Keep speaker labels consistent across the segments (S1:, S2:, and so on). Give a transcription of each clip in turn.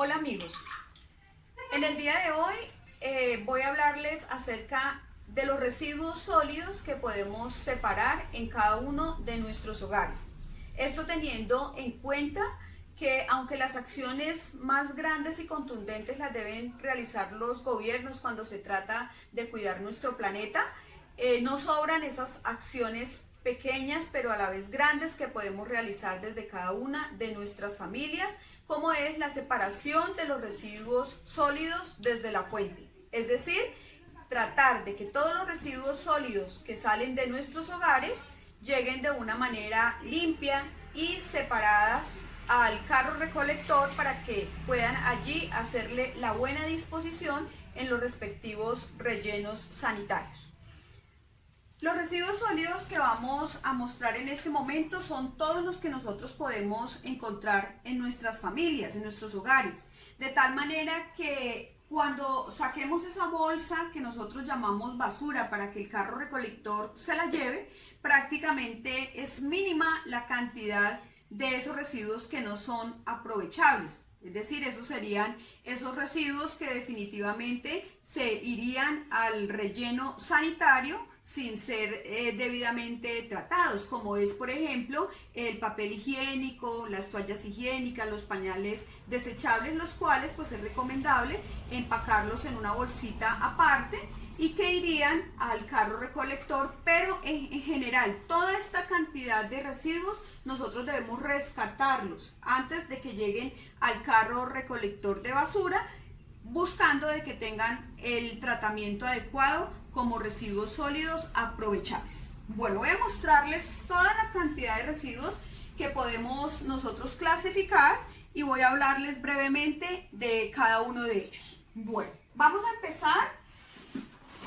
S1: Hola amigos, en el día de hoy voy a hablarles acerca de los residuos sólidos que podemos separar en cada uno de nuestros hogares. Esto teniendo en cuenta que aunque las acciones más grandes y contundentes las deben realizar los gobiernos cuando se trata de cuidar nuestro planeta, no sobran esas acciones pequeñas pero a la vez grandes que podemos realizar desde cada una de nuestras familias, como es la separación de los residuos sólidos desde la fuente. Es decir, tratar de que todos los residuos sólidos que salen de nuestros hogares lleguen de una manera limpia y separadas al carro recolector para que puedan allí hacerle la buena disposición en los respectivos rellenos sanitarios. Los residuos sólidos que vamos a mostrar en este momento son todos los que nosotros podemos encontrar en nuestras familias, en nuestros hogares, de tal manera que cuando saquemos esa bolsa que nosotros llamamos basura para que el carro recolector se la lleve, prácticamente es mínima la cantidad de esos residuos que no son aprovechables. Es decir, esos serían esos residuos que definitivamente se irían al relleno sanitario sin ser debidamente tratados, como es por ejemplo el papel higiénico, las toallas higiénicas, los pañales desechables, los cuales pues es recomendable empacarlos en una bolsita aparte y que irían al carro recolector, pero en general toda esta cantidad de residuos nosotros debemos rescatarlos antes de que lleguen al carro recolector de basura, buscando de que tengan el tratamiento adecuado como residuos sólidos aprovechables. Bueno, voy a mostrarles toda la cantidad de residuos que podemos nosotros clasificar y voy a hablarles brevemente de cada uno de ellos. Bueno, vamos a empezar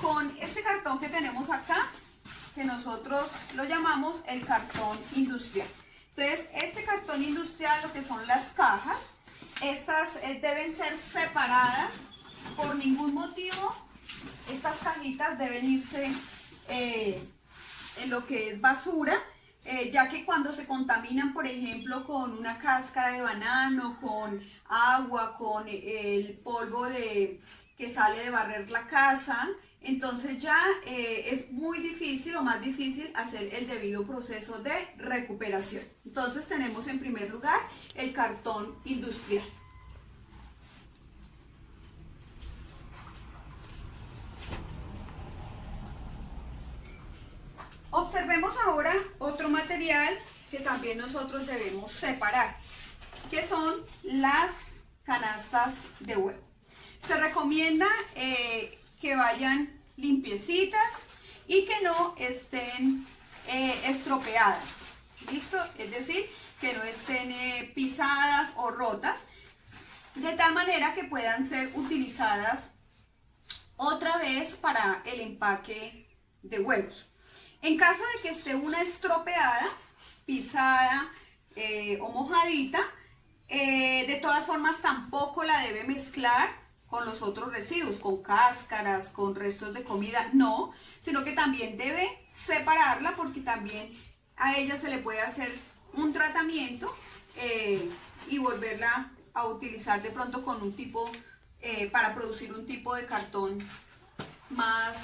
S1: con este cartón que tenemos acá, que nosotros lo llamamos el cartón industrial. Entonces, este cartón industrial, lo que son las cajas, estas deben ser separadas por ningún motivo. Estas cajitas deben irse en lo que es basura, ya que cuando se contaminan, por ejemplo, con una cáscara de banano, con agua, con el polvo que sale de barrer la casa, entonces ya es muy difícil o más difícil hacer el debido proceso de recuperación. Entonces tenemos en primer lugar el cartón industrial. Observemos ahora otro material que también nosotros debemos separar, que son las canastas de huevo. Se recomienda que vayan limpiecitas y que no estén estropeadas, ¿listo? Es decir, que no estén pisadas o rotas, de tal manera que puedan ser utilizadas otra vez para el empaque de huevos. En caso de que esté una estropeada, pisada o mojadita, de todas formas tampoco la debe mezclar con los otros residuos, con cáscaras, con restos de comida, no, sino que también debe separarla porque también a ella se le puede hacer un tratamiento y volverla a utilizar de pronto con un tipo, para producir un tipo de cartón más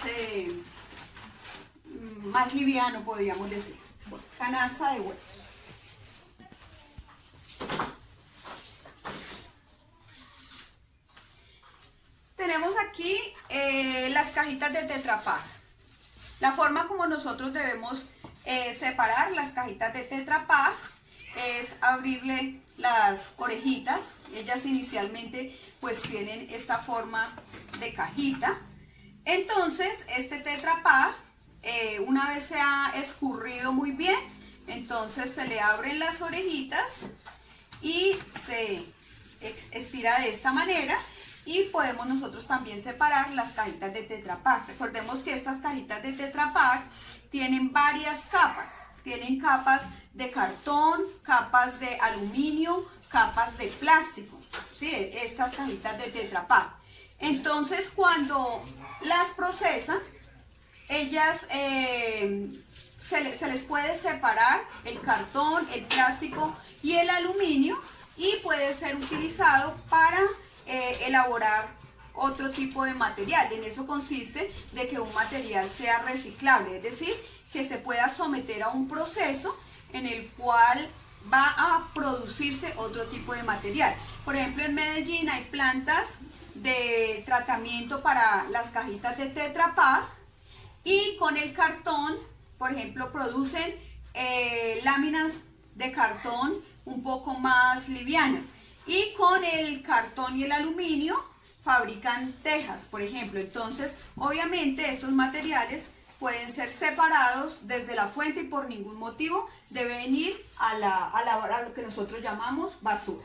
S1: liviano, podríamos decir. Bueno, canasta de huevos. Tenemos aquí las cajitas de Tetra Pak. La forma como nosotros debemos separar las cajitas de Tetra Pak es abrirle las orejitas. Ellas inicialmente pues tienen esta forma de cajita. Entonces este Tetra Pak, una vez se ha escurrido muy bien, entonces se le abren las orejitas y se estira de esta manera. Y podemos nosotros también separar las cajitas de Tetra Pak. Recordemos que estas cajitas de Tetra Pak tienen varias capas. Tienen capas de cartón, capas de aluminio, capas de plástico. ¿Sí? Estas cajitas de Tetra Pak. Entonces, cuando las procesan, ellas se les puede separar el cartón, el plástico y el aluminio, y puede ser utilizado para elaborar otro tipo de material. En eso consiste de que un material sea reciclable, es decir, que se pueda someter a un proceso en el cual va a producirse otro tipo de material. Por ejemplo, en Medellín hay plantas de tratamiento para las cajitas de Tetra Pak y con el cartón, por ejemplo, producen láminas de cartón un poco más livianas, y con el cartón y el aluminio fabrican tejas, por ejemplo. Entonces, obviamente estos materiales pueden ser separados desde la fuente y por ningún motivo deben ir a lo que nosotros llamamos basura.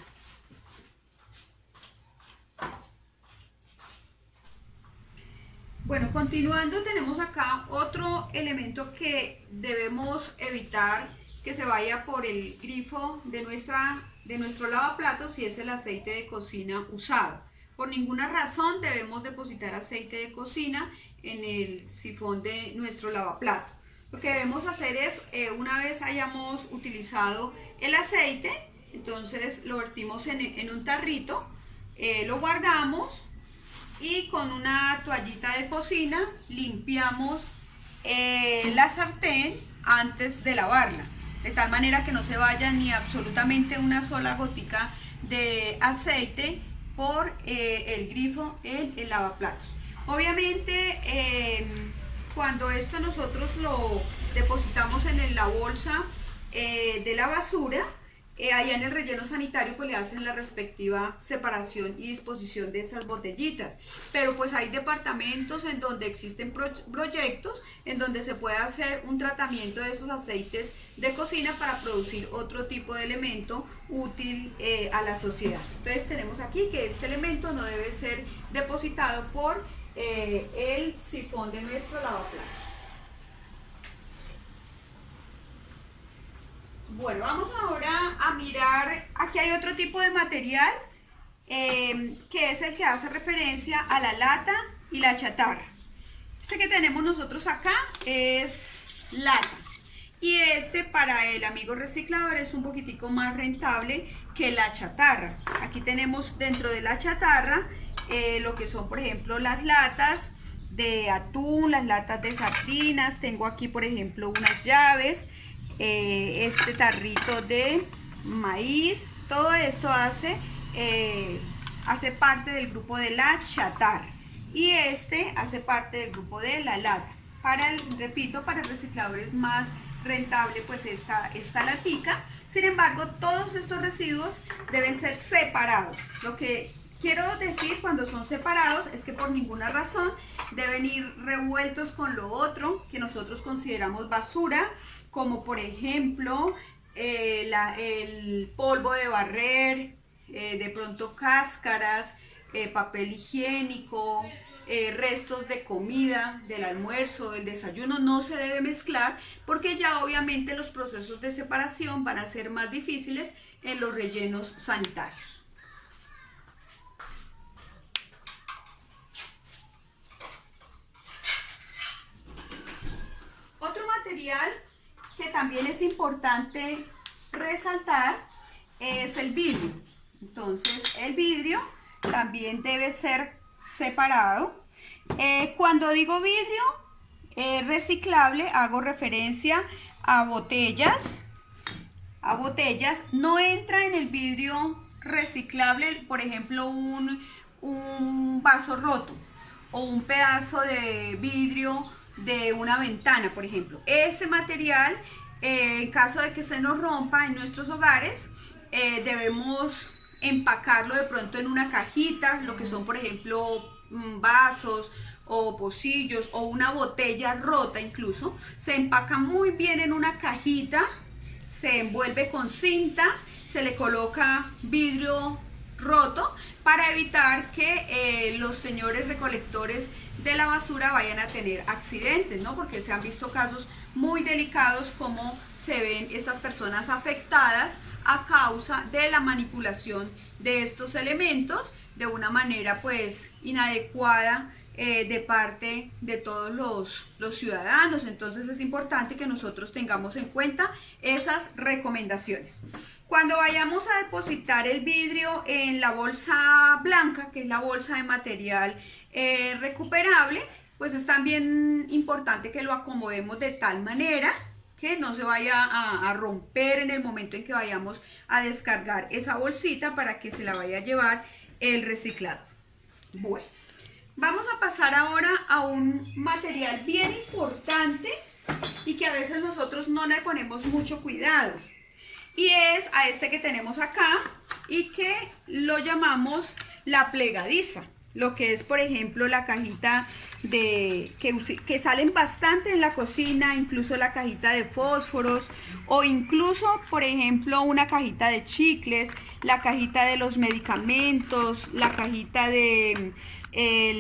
S1: Bueno, continuando, tenemos acá otro elemento que debemos evitar que se vaya por el grifo de nuestro lavaplatos, y es el aceite de cocina usado. Por ninguna razón debemos depositar aceite de cocina en el sifón de nuestro lavaplato. Lo que debemos hacer es, una vez hayamos utilizado el aceite, entonces lo vertimos en un tarrito, lo guardamos y con una toallita de cocina limpiamos la sartén antes de lavarla, de tal manera que no se vaya ni absolutamente una sola gotica de aceite por el grifo en el lavaplatos. Obviamente, cuando esto nosotros lo depositamos en la bolsa de la basura, allá en el relleno sanitario pues le hacen la respectiva separación y disposición de estas botellitas. Pero pues hay departamentos en donde existen proyectos en donde se puede hacer un tratamiento de esos aceites de cocina para producir otro tipo de elemento útil a la sociedad. Entonces tenemos aquí que este elemento no debe ser depositado por el sifón de nuestro lavaplatos. Bueno, vamos ahora a mirar, aquí hay otro tipo de material que es el que hace referencia a la lata y la chatarra. Este que tenemos nosotros acá es lata, y este para el amigo reciclador es un poquitico más rentable que la chatarra. Aquí tenemos dentro de la chatarra lo que son, por ejemplo, las latas de atún, las latas de sardinas. Tengo aquí, por ejemplo, unas llaves, este tarrito de maíz. Todo esto hace parte del grupo de la chatarra, y este hace parte del grupo de la lata. Repito, para el reciclador es más rentable pues esta latica. Sin embargo, todos estos residuos deben ser separados. Lo que quiero decir cuando son separados es que por ninguna razón deben ir revueltos con lo otro que nosotros consideramos basura, como por ejemplo el polvo de barrer, de pronto cáscaras, papel higiénico, restos de comida, del almuerzo, del desayuno. No se debe mezclar porque ya obviamente los procesos de separación van a ser más difíciles en los rellenos sanitarios. Otro material que también es importante resaltar es el vidrio. Entonces, el vidrio también debe ser separado. Cuando digo vidrio reciclable, hago referencia a botellas. No entra en el vidrio reciclable, por ejemplo, un vaso roto o un pedazo de vidrio de una ventana, por ejemplo. Ese material, en caso de que se nos rompa en nuestros hogares, debemos empacarlo de pronto en una cajita, lo que son, por ejemplo, vasos o pocillos o una botella rota incluso. Se empaca muy bien en una cajita, se envuelve con cinta, se le coloca vidrio roto para evitar que los señores recolectores de la basura vayan a tener accidentes, ¿no? Porque se han visto casos muy delicados como se ven estas personas afectadas a causa de la manipulación de estos elementos de una manera pues inadecuada de parte de todos los ciudadanos. Entonces es importante que nosotros tengamos en cuenta esas recomendaciones. Cuando vayamos a depositar el vidrio en la bolsa blanca, que es la bolsa de material recuperable, pues es también importante que lo acomodemos de tal manera que no se vaya a romper en el momento en que vayamos a descargar esa bolsita para que se la vaya a llevar el reciclador. Bueno, vamos a pasar ahora a un material bien importante y que a veces nosotros no le ponemos mucho cuidado. Y es a este que tenemos acá y que lo llamamos la plegadiza. Lo que es, por ejemplo, la cajita que salen bastante en la cocina, incluso la cajita de fósforos o incluso, por ejemplo, una cajita de chicles, la cajita de los medicamentos, la cajita de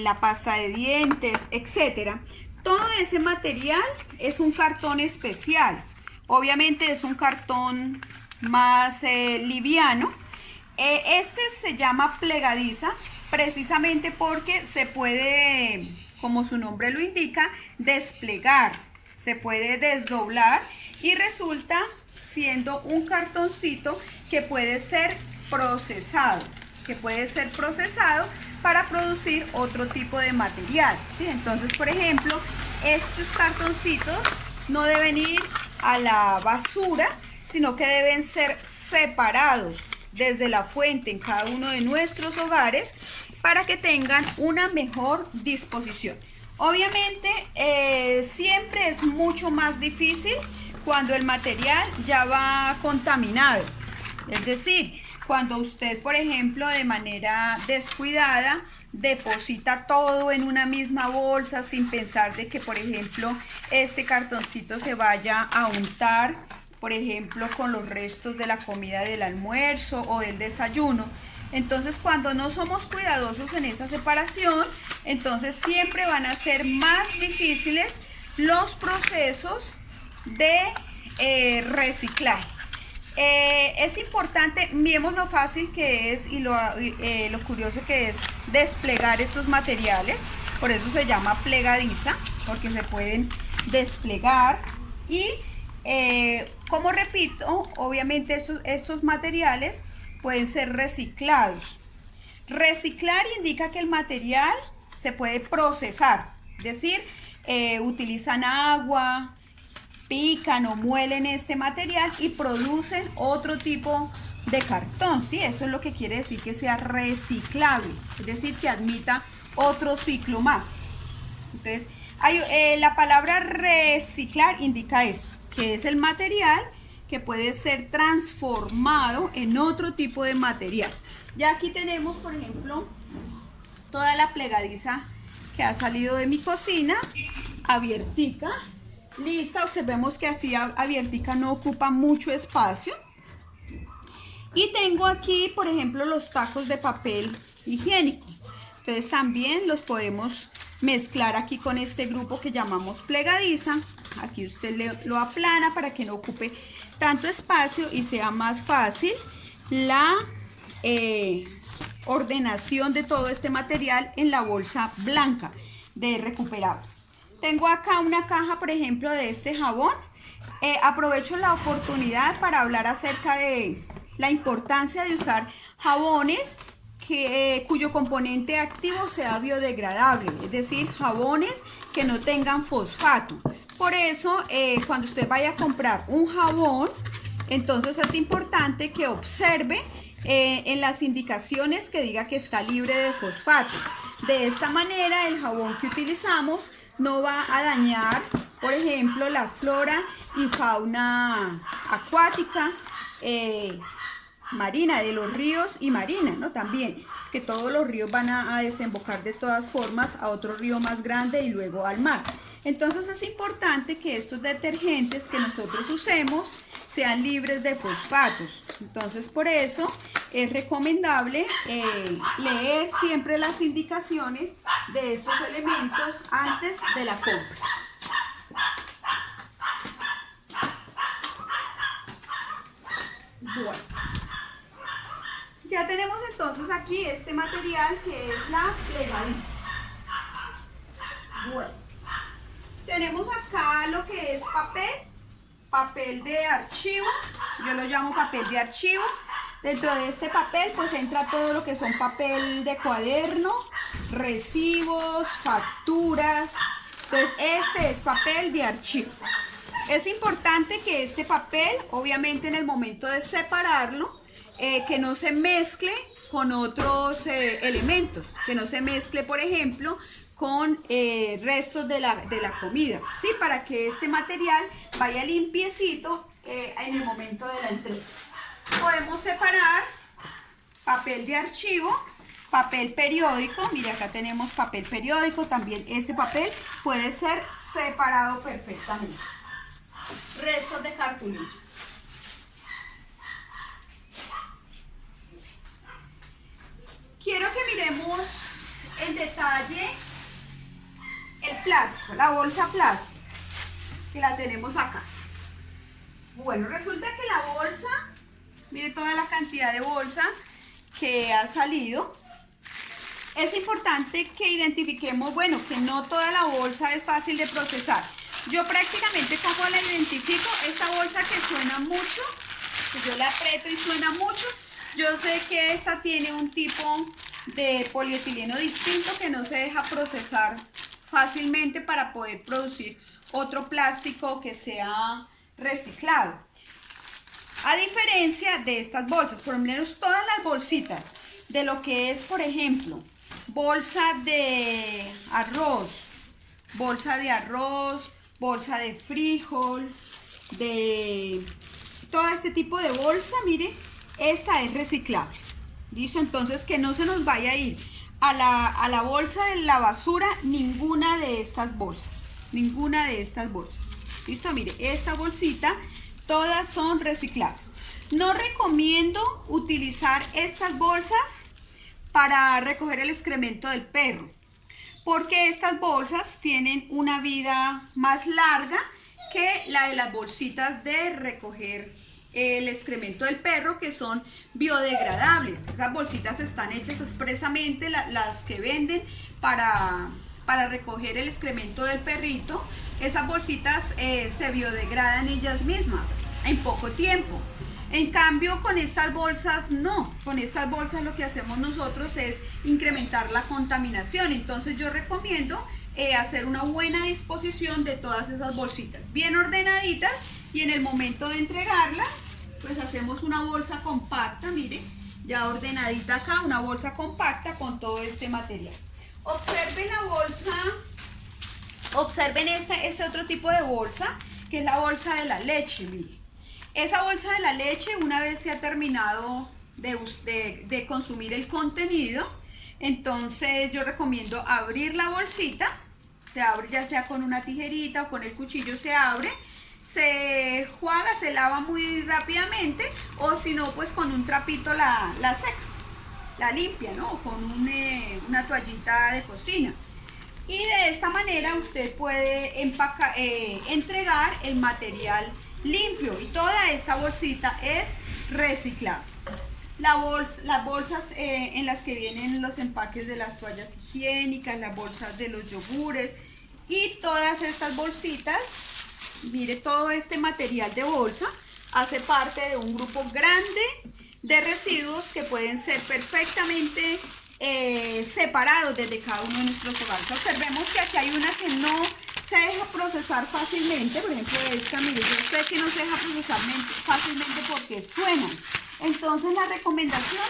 S1: la pasta de dientes, etc. Todo ese material es un cartón especial. Obviamente es un cartón más liviano. Este se llama plegadiza precisamente porque se puede, como su nombre lo indica, desplegar, se puede desdoblar y resulta siendo un cartoncito que puede ser procesado, para producir otro tipo de material, ¿sí? Entonces, por ejemplo, estos cartoncitos no deben ir a la basura, sino que deben ser separados desde la fuente en cada uno de nuestros hogares para que tengan una mejor disposición. Obviamente siempre es mucho más difícil cuando el material ya va contaminado, es decir, cuando usted, por ejemplo, de manera descuidada deposita todo en una misma bolsa sin pensar de que, por ejemplo, este cartoncito se vaya a untar, por ejemplo, con los restos de la comida del almuerzo o del desayuno. Entonces, cuando no somos cuidadosos en esa separación, entonces siempre van a ser más difíciles los procesos de reciclaje. Es importante, miremos lo fácil que es y lo curioso que es desplegar estos materiales. Por eso se llama plegadiza, porque se pueden desplegar y como repito, obviamente estos materiales pueden ser reciclados. Reciclar indica que el material se puede procesar, es decir, utilizan agua, pican o muelen este material y producen otro tipo de cartón, ¿sí? Eso es lo que quiere decir que sea reciclable, es decir, que admita otro ciclo más. Entonces, la palabra reciclar indica eso, que es el material que puede ser transformado en otro tipo de material. Ya aquí tenemos, por ejemplo, toda la plegadiza que ha salido de mi cocina, abiertica, lista. Observemos que así abiertica no ocupa mucho espacio. Y tengo aquí, por ejemplo, los tacos de papel higiénico. Entonces también los podemos mezclar aquí con este grupo que llamamos plegadiza. Aquí usted lo aplana para que no ocupe tanto espacio y sea más fácil la ordenación de todo este material en la bolsa blanca de recuperables. Tengo acá una caja, por ejemplo, de este jabón. Aprovecho la oportunidad para hablar acerca de la importancia de usar jabones cuyo componente activo sea biodegradable, es decir, jabones que no tengan fosfato. Por eso, cuando usted vaya a comprar un jabón, entonces es importante que observe en las indicaciones que diga que está libre de fosfato. De esta manera, el jabón que utilizamos no va a dañar, por ejemplo, la flora y fauna acuática, marina, de los ríos y marina, ¿no? También, que todos los ríos van a desembocar de todas formas a otro río más grande y luego al mar. Entonces es importante que estos detergentes que nosotros usemos sean libres de fosfatos. Entonces por eso es recomendable leer siempre las indicaciones de estos elementos antes de la compra. Bueno, ya tenemos entonces aquí este material que es la plegadiza. Bueno, tenemos acá lo que es papel de archivo, yo lo llamo papel de archivo. Dentro de este papel pues entra todo lo que son papel de cuaderno, recibos, facturas. Entonces este es papel de archivo. Es importante que este papel, obviamente en el momento de separarlo, que no se mezcle con otros elementos, que no se mezcle, por ejemplo, con restos de la comida, ¿sí? Para que este material vaya limpiecito en el momento de la entrega. Podemos separar papel de archivo, papel periódico. Mire, acá tenemos papel periódico, también ese papel puede ser separado perfectamente. Restos de cartulina. Quiero que miremos en detalle el plástico, la bolsa plástica, que la tenemos acá. Bueno, resulta que la bolsa, mire toda la cantidad de bolsa que ha salido. Es importante que identifiquemos, bueno, que no toda la bolsa es fácil de procesar. Yo prácticamente, ¿cómo la identifico? Esta bolsa que suena mucho, que yo la aprieto y suena mucho, yo sé que esta tiene un tipo de polietileno distinto que no se deja procesar fácilmente para poder producir otro plástico que sea reciclado. A diferencia de estas bolsas, por lo menos todas las bolsitas de lo que es, por ejemplo, bolsa de arroz, bolsa de frijol, de todo este tipo de bolsa, mire, esta es reciclable. ¿Listo? Entonces que no se nos vaya a ir a la bolsa de la basura ninguna de estas bolsas. Ninguna de estas bolsas. ¿Listo? Mire, esta bolsita, todas son reciclables. No recomiendo utilizar estas bolsas para recoger el excremento del perro, porque estas bolsas tienen una vida más larga que la de las bolsitas de recoger el excremento del perro, que son biodegradables. Esas bolsitas están hechas expresamente, las que venden para recoger el excremento del perrito. Esas bolsitas se biodegradan ellas mismas en poco tiempo. En cambio, con estas bolsas no. Con estas bolsas lo que hacemos nosotros es incrementar la contaminación. Entonces yo recomiendo hacer una buena disposición de todas esas bolsitas, bien ordenaditas, y en el momento de entregarlas, pues hacemos una bolsa compacta, mire, ya ordenadita acá, una bolsa compacta con todo este material. Observen la bolsa, observen este otro tipo de bolsa, que es la bolsa de la leche, mire. Esa bolsa de la leche, una vez se ha terminado de consumir el contenido, entonces yo recomiendo abrir la bolsita. Se abre ya sea con una tijerita o con el cuchillo, se abre, se juega, se lava muy rápidamente, o si no, pues con un trapito la seca, la limpia, ¿no? O con una toallita de cocina. Y de esta manera usted puede entregar el material limpio, y toda esta bolsita es reciclable. Las bolsas en las que vienen los empaques de las toallas higiénicas, las bolsas de los yogures y todas estas bolsitas, mire, todo este material de bolsa hace parte de un grupo grande de residuos que pueden ser perfectamente separados desde cada uno de nuestros hogares. Observemos que aquí hay una que no se deja procesar fácilmente, por ejemplo esta, mire, yo sé que no se deja procesar fácilmente porque suenan. Entonces la recomendación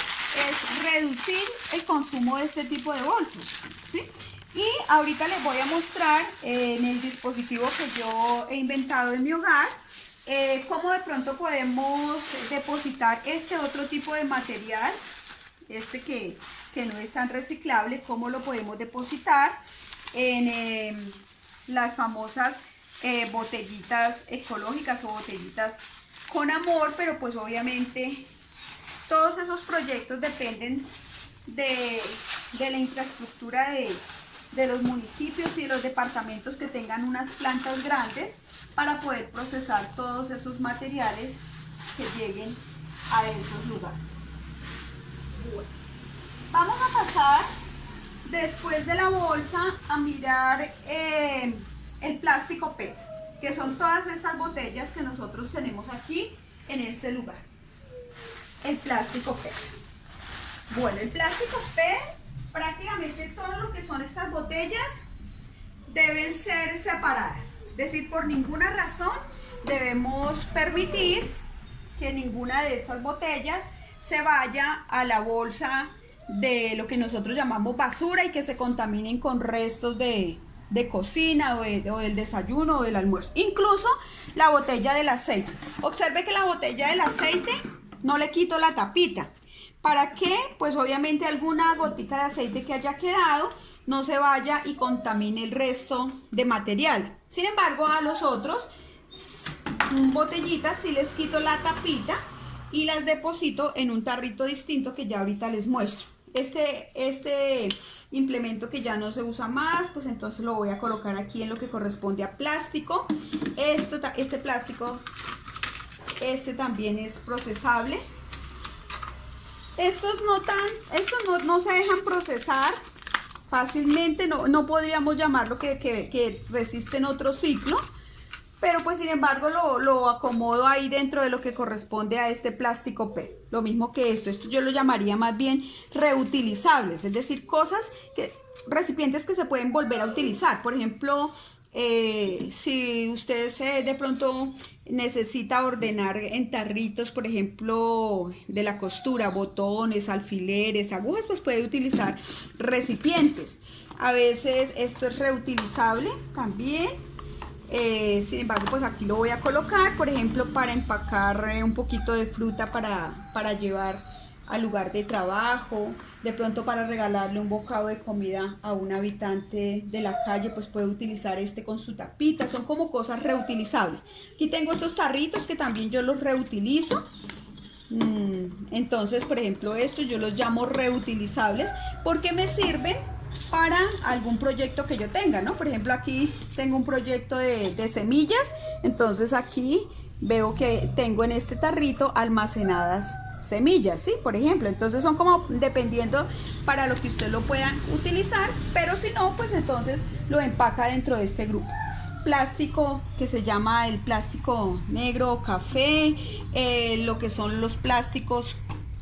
S1: es reducir el consumo de este tipo de bolsas, ¿sí? Y ahorita les voy a mostrar en el dispositivo que yo he inventado en mi hogar, cómo de pronto podemos depositar este otro tipo de material, que no es tan reciclable, cómo lo podemos depositar en las famosas botellitas ecológicas o botellitas con amor. Pero pues obviamente todos esos proyectos dependen de la infraestructura de los municipios y los departamentos que tengan unas plantas grandes para poder procesar todos esos materiales que lleguen a esos lugares. Bueno, vamos a pasar después de la bolsa a mirar el plástico PET, que son todas estas botellas que nosotros tenemos aquí en este lugar. El plástico PET. Bueno, el plástico PET, prácticamente todo lo que son estas botellas deben ser separadas. Es decir, por ninguna razón debemos permitir que ninguna de estas botellas se vaya a la bolsa de lo que nosotros llamamos basura y que se contaminen con restos de cocina o del desayuno o del almuerzo. Incluso la botella del aceite. Observe que la botella del aceite no le quito la tapita. ¿Para qué? Pues obviamente alguna gotica de aceite que haya quedado no se vaya y contamine el resto de material. Sin embargo, a los otros botellitas sí les quito la tapita y las deposito en un tarrito distinto que ya ahorita les muestro. Este implemento que ya no se usa más, pues entonces lo voy a colocar aquí en lo que corresponde a plástico. Este plástico, también es procesable. Estos no se dejan procesar fácilmente, no podríamos llamarlo que resisten otro ciclo, pero pues sin embargo lo acomodo ahí dentro de lo que corresponde a este plástico PET. Lo mismo que esto yo lo llamaría más bien reutilizables, es decir, recipientes que se pueden volver a utilizar. Por ejemplo, si usted de pronto necesita ordenar en tarritos, por ejemplo, de la costura, botones, alfileres, agujas, pues puede utilizar recipientes. A veces esto es reutilizable también. Sin embargo, pues aquí lo voy a colocar, por ejemplo, para empacar un poquito de fruta para llevar al lugar de trabajo. De pronto para regalarle un bocado de comida a un habitante de la calle, pues puede utilizar con su tapita. Son como cosas reutilizables. Aquí tengo estos tarritos que también yo los reutilizo. Entonces, por ejemplo, estos yo los llamo reutilizables porque me sirven para algún proyecto que yo tenga, ¿no? Por ejemplo, aquí tengo un proyecto de semillas, entonces aquí veo que tengo en este tarrito almacenadas semillas, ¿sí? Por ejemplo, entonces son como dependiendo para lo que usted lo pueda utilizar, pero si no, pues entonces lo empaca dentro de este grupo. Plástico que se llama el plástico negro o café, lo que son los plásticos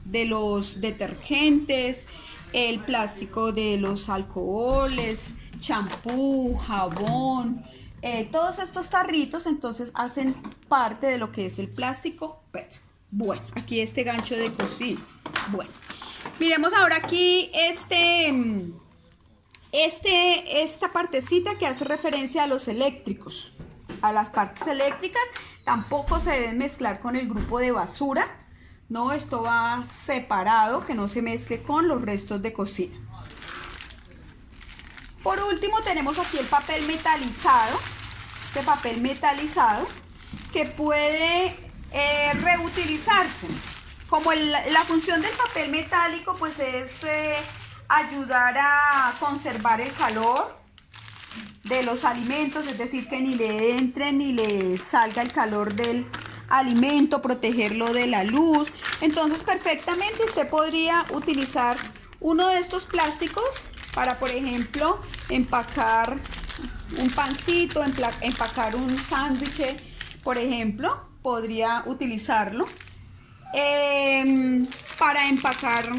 S1: de los detergentes, el plástico de los alcoholes, champú, jabón, todos estos tarritos entonces hacen parte de lo que es el plástico PET. Bueno, aquí este gancho de cocina. Bueno, miremos ahora aquí esta partecita que hace referencia a los eléctricos. A las partes eléctricas tampoco se deben mezclar con el grupo de basura. No, esto va separado, que no se mezcle con los restos de cocina. Por último tenemos aquí el papel metalizado. Este papel metalizado que puede reutilizarse. Como la función del papel metálico pues es ayudar a conservar el calor de los alimentos, es decir, que ni le entre ni le salga el calor del alimento, protegerlo de la luz. Entonces perfectamente usted podría utilizar uno de estos plásticos para, por ejemplo, empacar un pancito, empacar un sándwich, por ejemplo, podría utilizarlo para empacar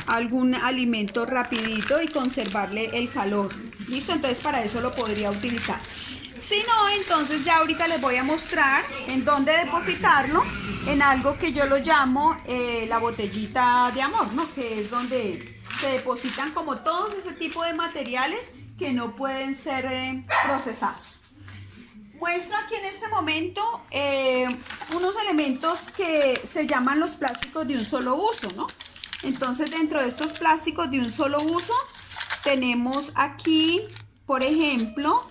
S1: algún alimento rapidito y conservarle el calor. ¿Listo? Entonces para eso lo podría utilizar. Si no, entonces ya ahorita les voy a mostrar en dónde depositarlo, en algo que yo lo llamo la botellita de amor, ¿no? Que es donde se depositan como todos ese tipo de materiales que no pueden ser procesados. Muestro aquí en este momento unos elementos que se llaman los plásticos de un solo uso, ¿no? Entonces dentro de estos plásticos de un solo uso tenemos aquí, por ejemplo,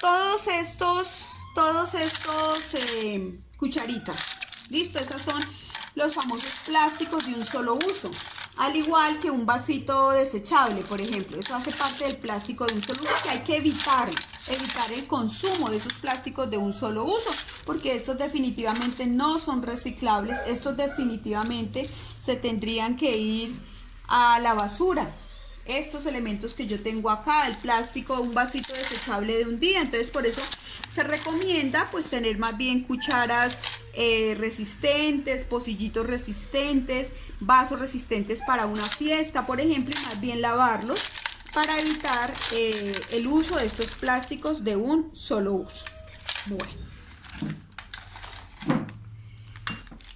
S1: todos estos cucharitas. Listo, esos son los famosos plásticos de un solo uso. Al igual que un vasito desechable, por ejemplo. Eso hace parte del plástico de un solo uso que hay que evitar el consumo de esos plásticos de un solo uso, porque estos definitivamente no son reciclables. Estos definitivamente se tendrían que ir a la basura. estos elementos que yo tengo acá, el plástico, un vasito desechable de un día. Entonces por eso se recomienda pues tener más bien cucharas resistentes, pocillitos resistentes, vasos resistentes para una fiesta, por ejemplo, y más bien lavarlos para evitar el uso de estos plásticos de un solo uso. Bueno.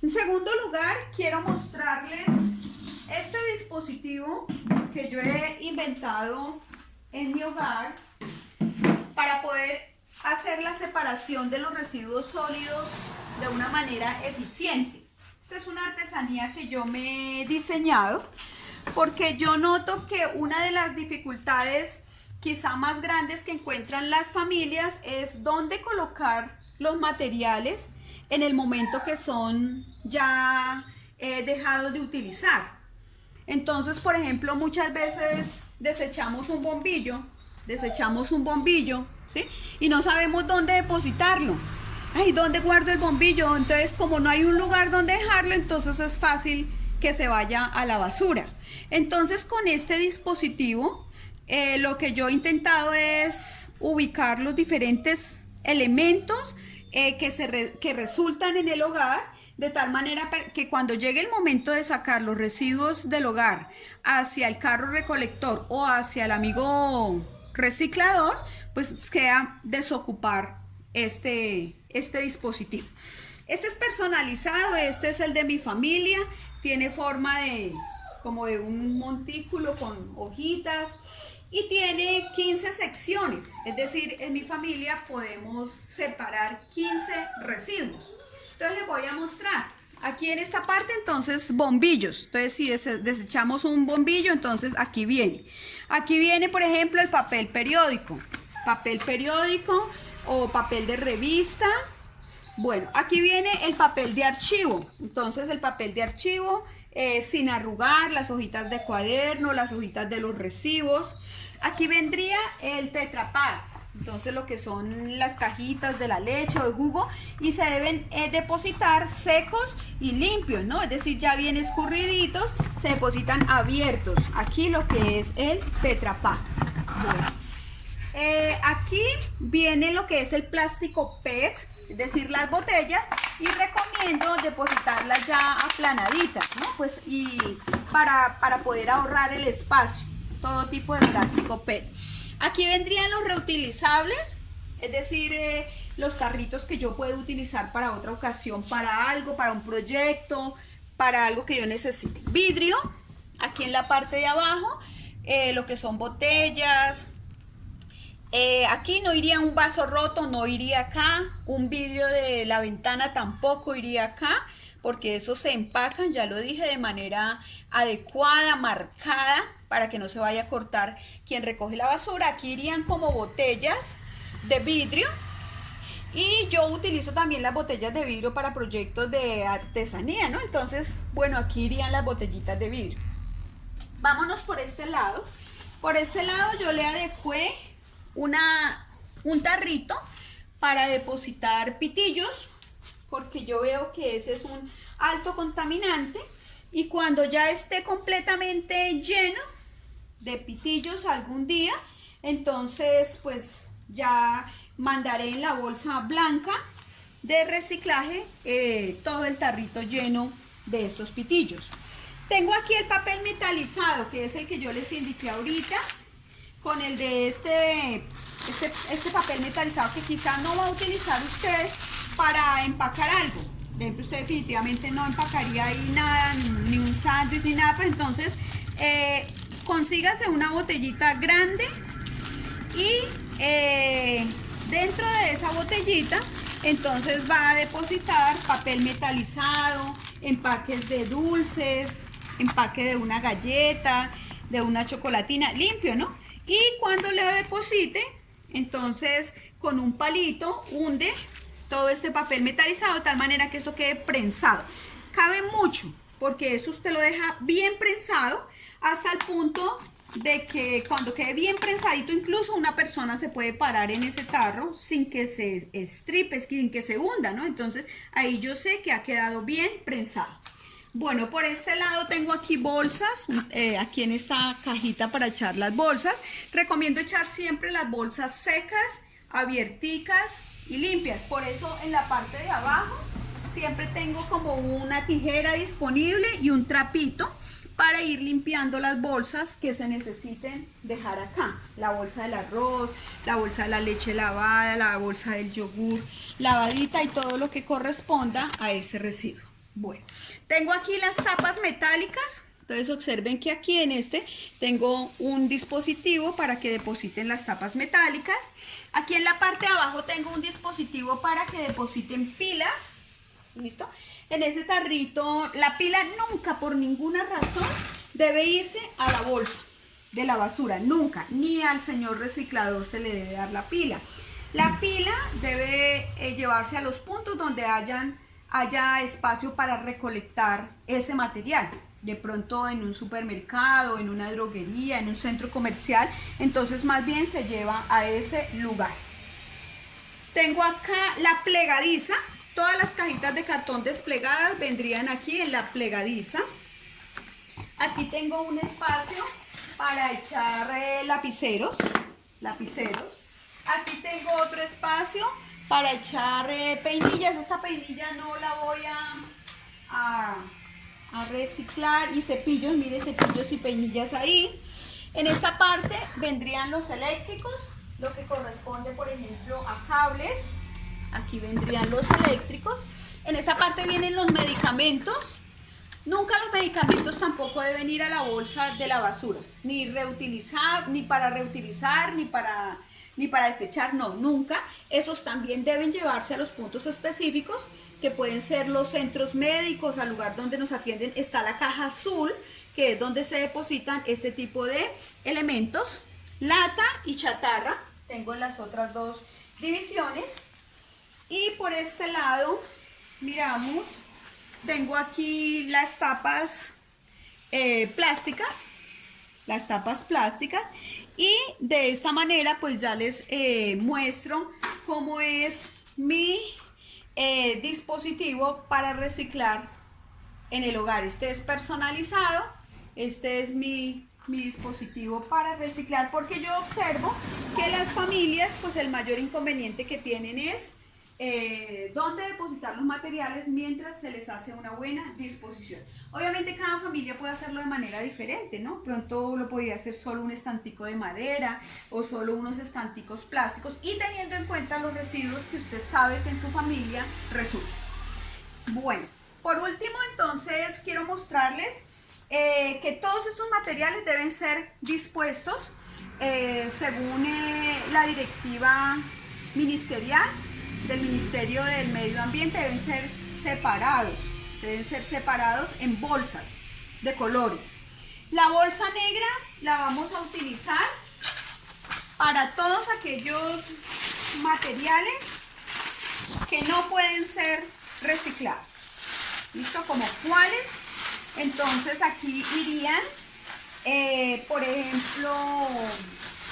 S1: En segundo lugar, quiero mostrarles este dispositivo que yo he inventado en mi hogar para poder hacer la separación de los residuos sólidos de una manera eficiente. Esta es una artesanía que yo me he diseñado porque yo noto que una de las dificultades quizá más grandes que encuentran las familias es dónde colocar los materiales en el momento que son ya dejados de utilizar. Entonces, por ejemplo, muchas veces desechamos un bombillo, ¿sí? Y no sabemos dónde depositarlo. Ay, ¿dónde guardo el bombillo? Entonces, como no hay un lugar donde dejarlo, entonces es fácil que se vaya a la basura. Entonces, con este dispositivo, lo que yo he intentado es ubicar los diferentes elementos que resultan en el hogar, de tal manera que cuando llegue el momento de sacar los residuos del hogar hacia el carro recolector o hacia el amigo reciclador, pues queda desocupar este dispositivo. Este es personalizado, este es el de mi familia, tiene forma como de un montículo con hojitas y tiene 15 secciones, es decir, en mi familia podemos separar 15 residuos. Entonces les voy a mostrar. Aquí en esta parte, entonces, bombillos. Entonces, si desechamos un bombillo, entonces aquí viene. Aquí viene, por ejemplo, el papel periódico. Papel periódico o papel de revista. Bueno, aquí viene el papel de archivo. Entonces, el papel de archivo sin arrugar, las hojitas de cuaderno, las hojitas de los recibos. Aquí vendría el Tetra Pak. Entonces lo que son las cajitas de la leche o de jugo y se deben depositar secos y limpios, ¿no? Es decir, ya bien escurriditos, se depositan abiertos. Aquí lo que es el Tetra Pak. Bueno. Aquí viene lo que es el plástico PET, es decir, las botellas, y recomiendo depositarlas ya aplanaditas, ¿no? Pues y para poder ahorrar el espacio, todo tipo de plástico PET. Aquí vendrían los reutilizables, es decir, los tarritos que yo puedo utilizar para otra ocasión, para algo, para un proyecto, para algo que yo necesite. Vidrio, aquí en la parte de abajo, lo que son botellas. Aquí no iría un vaso roto, no iría acá. Un vidrio de la ventana tampoco iría acá, porque esos se empacan, ya lo dije, de manera adecuada, marcada, para que no se vaya a cortar quien recoge la basura. Aquí irían como botellas de vidrio. Y yo utilizo también las botellas de vidrio para proyectos de artesanía, ¿no? Entonces, bueno, aquí irían las botellitas de vidrio. Vámonos por este lado. Por este lado yo le adecué un tarrito para depositar pitillos, porque yo veo que ese es un alto contaminante, y cuando ya esté completamente lleno de pitillos algún día, entonces pues ya mandaré en la bolsa blanca de reciclaje todo el tarrito lleno de estos pitillos. Tengo aquí el papel metalizado, que es el que yo les indiqué ahorita, con el de este papel metalizado que quizás no va a utilizar usted para empacar algo. Por ejemplo, usted definitivamente no empacaría ahí nada, ni un sándwich ni nada, pero entonces consígase una botellita grande y dentro de esa botellita entonces va a depositar papel metalizado, empaques de dulces, empaque de una galleta, de una chocolatina, limpio, ¿no? Y cuando le deposite, entonces con un palito hunde todo este papel metalizado de tal manera que esto quede prensado. Cabe mucho, porque eso usted lo deja bien prensado hasta el punto de que cuando quede bien prensadito, incluso una persona se puede parar en ese tarro sin que se estripe, sin que se hunda, ¿no? Entonces ahí yo sé que ha quedado bien prensado. Bueno, por este lado tengo aquí bolsas, aquí en esta cajita para echar las bolsas. Recomiendo echar siempre las bolsas secas, abierticas y limpias. Por eso en la parte de abajo siempre tengo como una tijera disponible y un trapito para ir limpiando las bolsas que se necesiten dejar acá. La bolsa del arroz, la bolsa de la leche lavada, la bolsa del yogur lavadita y todo lo que corresponda a ese residuo. Bueno, tengo aquí las tapas metálicas. Entonces observen que aquí en este tengo un dispositivo para que depositen las tapas metálicas. Aquí en la parte de abajo tengo un dispositivo para que depositen pilas. ¿Listo? En ese tarrito, la pila nunca, por ninguna razón, debe irse a la bolsa de la basura. Nunca, ni al señor reciclador se le debe dar la pila. La pila debe llevarse a los puntos donde haya espacio para recolectar ese material. De pronto en un supermercado, en una droguería, en un centro comercial. Entonces más bien se lleva a ese lugar. Tengo acá la plegadiza. Todas las cajitas de cartón desplegadas vendrían aquí en la plegadiza. Aquí tengo un espacio para echar lapiceros. Aquí tengo otro espacio para echar peinillas. Esta peinilla no la voy a reciclar. Y cepillos, mire, cepillos y peinillas ahí. En esta parte vendrían los eléctricos, lo que corresponde, por ejemplo, a cables. Aquí vendrían los eléctricos. En esta parte vienen los medicamentos. Nunca los medicamentos tampoco deben ir a la bolsa de la basura. Ni reutilizar, ni para reutilizar, ni para desechar. No, nunca. Esos también deben llevarse a los puntos específicos, que pueden ser los centros médicos, al lugar donde nos atienden. Está la caja azul, que es donde se depositan este tipo de elementos. Lata y chatarra. Tengo en las otras dos divisiones. Y por este lado, miramos, tengo aquí las tapas plásticas, y de esta manera pues ya les muestro cómo es mi dispositivo para reciclar en el hogar. Este es personalizado, este es mi dispositivo para reciclar, porque yo observo que las familias pues el mayor inconveniente que tienen es dónde depositar los materiales mientras se les hace una buena disposición. Obviamente cada familia puede hacerlo de manera diferente, ¿no? Pronto lo podría hacer solo un estantico de madera o solo unos estanticos plásticos, y teniendo en cuenta los residuos que usted sabe que en su familia resultan. Bueno, por último entonces quiero mostrarles que todos estos materiales deben ser dispuestos según la directiva ministerial del Ministerio del Medio Ambiente. Deben ser separados en bolsas de colores. La bolsa negra la vamos a utilizar para todos aquellos materiales que no pueden ser reciclados. ¿Listo? ¿Como cuáles? Entonces aquí irían, por ejemplo,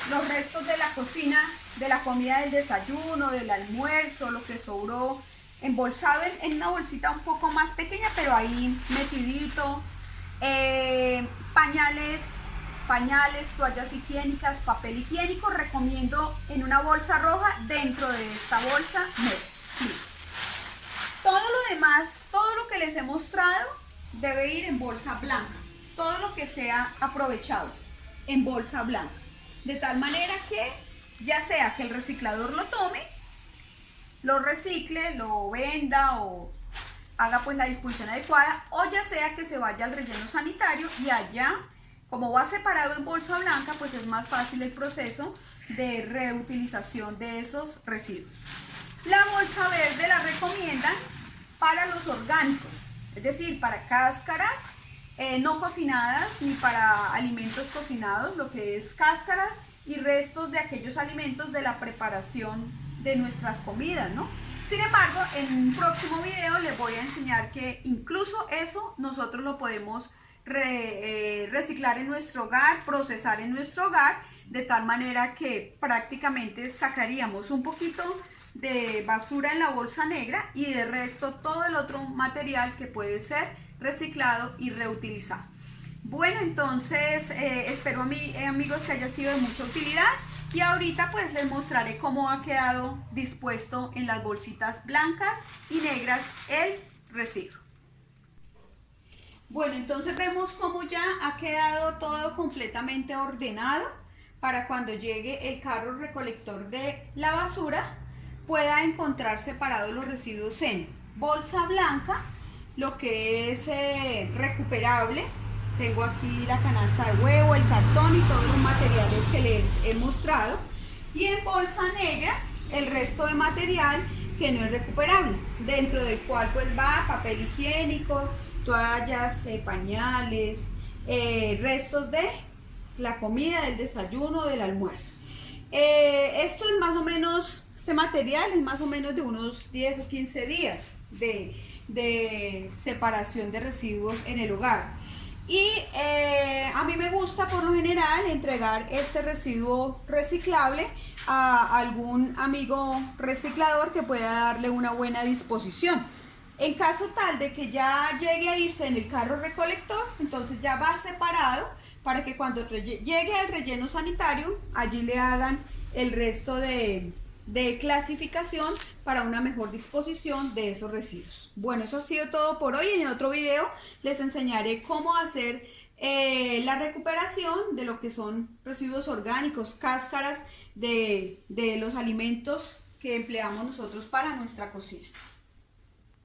S1: los restos de la cocina, de la comida del desayuno, del almuerzo, lo que sobró, embolsado en una bolsita un poco más pequeña, pero ahí metidito. Pañales, toallas higiénicas, papel higiénico, recomiendo en una bolsa roja dentro de esta bolsa negra. Listo. Todo lo demás, todo lo que les he mostrado debe ir en bolsa blanca. Todo lo que sea aprovechado en bolsa blanca. De tal manera que ya sea que el reciclador lo tome, lo recicle, lo venda o haga pues la disposición adecuada, o ya sea que se vaya al relleno sanitario y allá, como va separado en bolsa blanca, pues es más fácil el proceso de reutilización de esos residuos. La bolsa verde la recomiendan para los orgánicos, es decir, para cáscaras no cocinadas ni para alimentos cocinados, lo que es cáscaras y restos de aquellos alimentos de la preparación de nuestras comidas, ¿no? Sin embargo, en un próximo video les voy a enseñar que incluso eso nosotros lo podemos reciclar en nuestro hogar, procesar en nuestro hogar, de tal manera que prácticamente sacaríamos un poquito de basura en la bolsa negra y de resto todo el otro material que puede ser reciclado y reutilizado. Bueno, entonces espero amigos que haya sido de mucha utilidad y ahorita pues les mostraré cómo ha quedado dispuesto en las bolsitas blancas y negras el residuo. Bueno, entonces vemos cómo ya ha quedado todo completamente ordenado para cuando llegue el carro recolector de la basura pueda encontrar separados los residuos en bolsa blanca, lo que es recuperable. Tengo aquí la canasta de huevo, el cartón y todos los materiales que les he mostrado. Y en bolsa negra, el resto de material que no es recuperable, dentro del cual pues va papel higiénico, toallas, pañales, restos de la comida, del desayuno, del almuerzo. Esto es más o menos, este material es más o menos de unos 10 o 15 días de separación de residuos en el hogar. Y a mí me gusta por lo general entregar este residuo reciclable a algún amigo reciclador que pueda darle una buena disposición. En caso tal de que ya llegue a irse en el carro recolector, entonces ya va separado para que cuando llegue al relleno sanitario, allí le hagan el resto de clasificación para una mejor disposición de esos residuos. Bueno, eso ha sido todo por hoy. En otro video les enseñaré cómo hacer la recuperación de lo que son residuos orgánicos, cáscaras de los alimentos que empleamos nosotros para nuestra cocina.